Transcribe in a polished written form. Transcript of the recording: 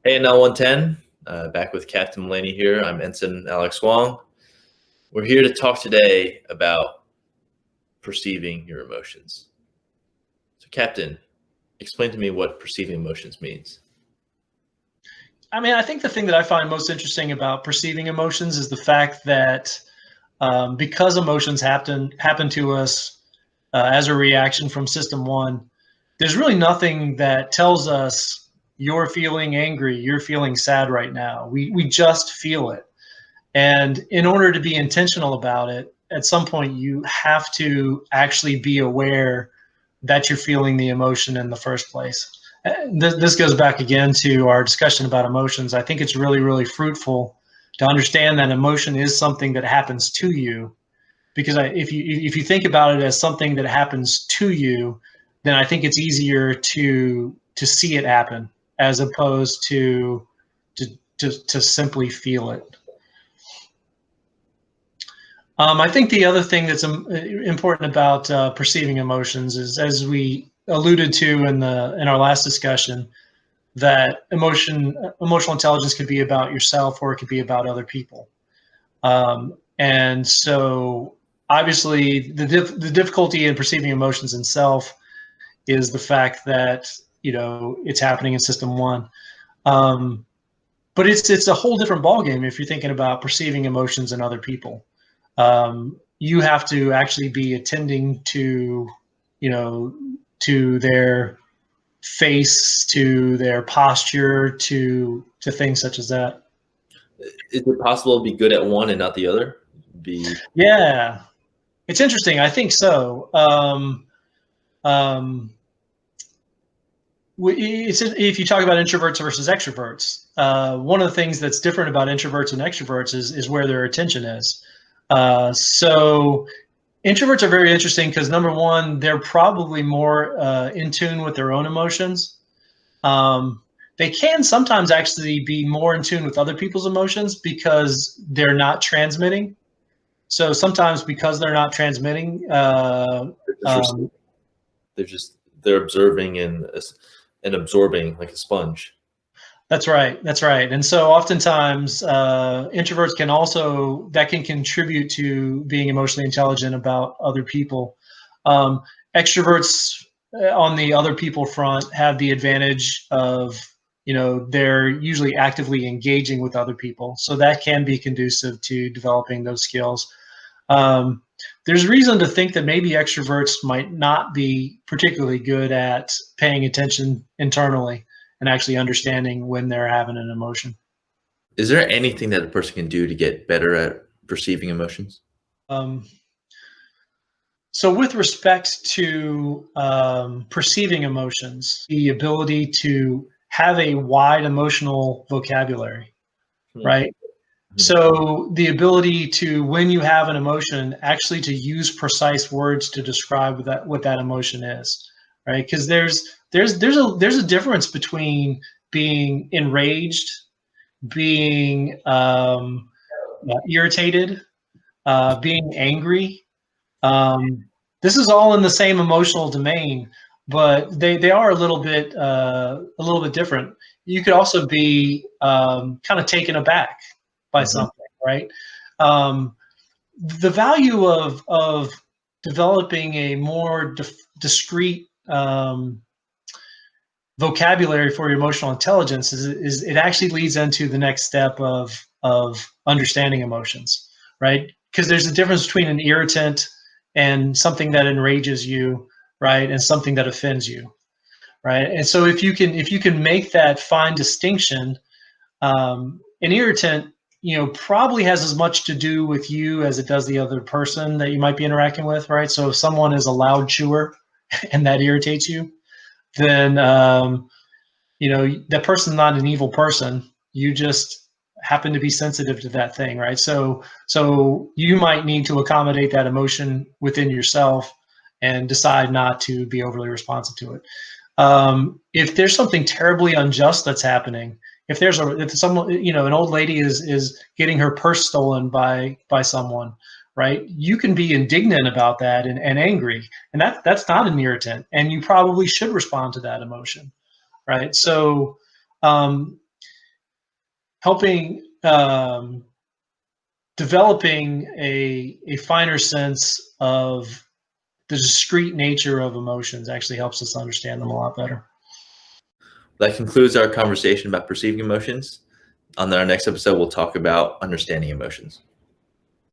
Hey, NL 110, back with Captain Mulaney here. I'm Ensign Alex Wong. We're here to talk today about perceiving your emotions. So, Captain, explain to me what perceiving emotions means. I think the thing that I find most interesting about perceiving emotions is the fact that because emotions happen to us as a reaction from System 1, there's really nothing that tells us you're feeling angry, you're feeling sad right now. We just feel it. And in order to be intentional about it, at some point you have to actually be aware that you're feeling the emotion in the first place. This goes back again to our discussion about emotions. I think it's really, really fruitful to understand that emotion is something that happens to you. Because if you think about it as something that happens to you, then I think it's easier to see it happen as opposed to simply feel it. I think the other thing that's important about perceiving emotions is, as we alluded to in our last discussion, that emotional intelligence could be about yourself or it could be about other people. And so, obviously, the difficulty in perceiving emotions in self is the fact that it's happening in System 1. But it's a whole different ballgame if you're thinking about perceiving emotions in other people. You have to actually be attending to, to their face, to their posture, to things such as that. Is it possible to be good at one and not the other? Yeah, it's interesting. I think so. If you talk about introverts versus extroverts, one of the things that's different about introverts and extroverts is where their attention is. So introverts are very interesting because, number one, they're probably more in tune with their own emotions. They can sometimes actually be more in tune with other people's emotions because they're not transmitting. So sometimes because they're not transmitting, they're observing and absorbing like a sponge. That's right. That's right. And so oftentimes introverts that can contribute to being emotionally intelligent about other people. Extroverts on the other people front have the advantage of, they're usually actively engaging with other people. So that can be conducive to developing those skills. There's reason to think that maybe extroverts might not be particularly good at paying attention internally and actually understanding when they're having an emotion. Is there anything that a person can do to get better at perceiving emotions? So with respect to perceiving emotions, the ability to have a wide emotional vocabulary, right? So the ability to, when you have an emotion, actually to use precise words to describe what that emotion is, right? Because there's a difference between being enraged, being irritated, being angry. This is all in the same emotional domain, but they are a little bit different. You could also be kind of taken aback by something, right? The value of developing a more discrete vocabulary for your emotional intelligence is it actually leads into the next step of understanding emotions, right? Because there's a difference between an irritant and something that enrages you, right, and something that offends you, right? And so if you can make that fine distinction, an irritant, probably has as much to do with you as it does the other person that you might be interacting with, right? So if someone is a loud chewer and that irritates you, then that person's not an evil person. You just happen to be sensitive to that thing, right? So you might need to accommodate that emotion within yourself and decide not to be overly responsive to it. If there's something terribly unjust that's happening, if someone, an old lady is getting her purse stolen by someone, right? You can be indignant about that and angry, and that's not an irritant, and you probably should respond to that emotion, right? So helping developing a finer sense of the discrete nature of emotions actually helps us understand them a lot better. That concludes our conversation about perceiving emotions. On our next episode, we'll talk about understanding emotions.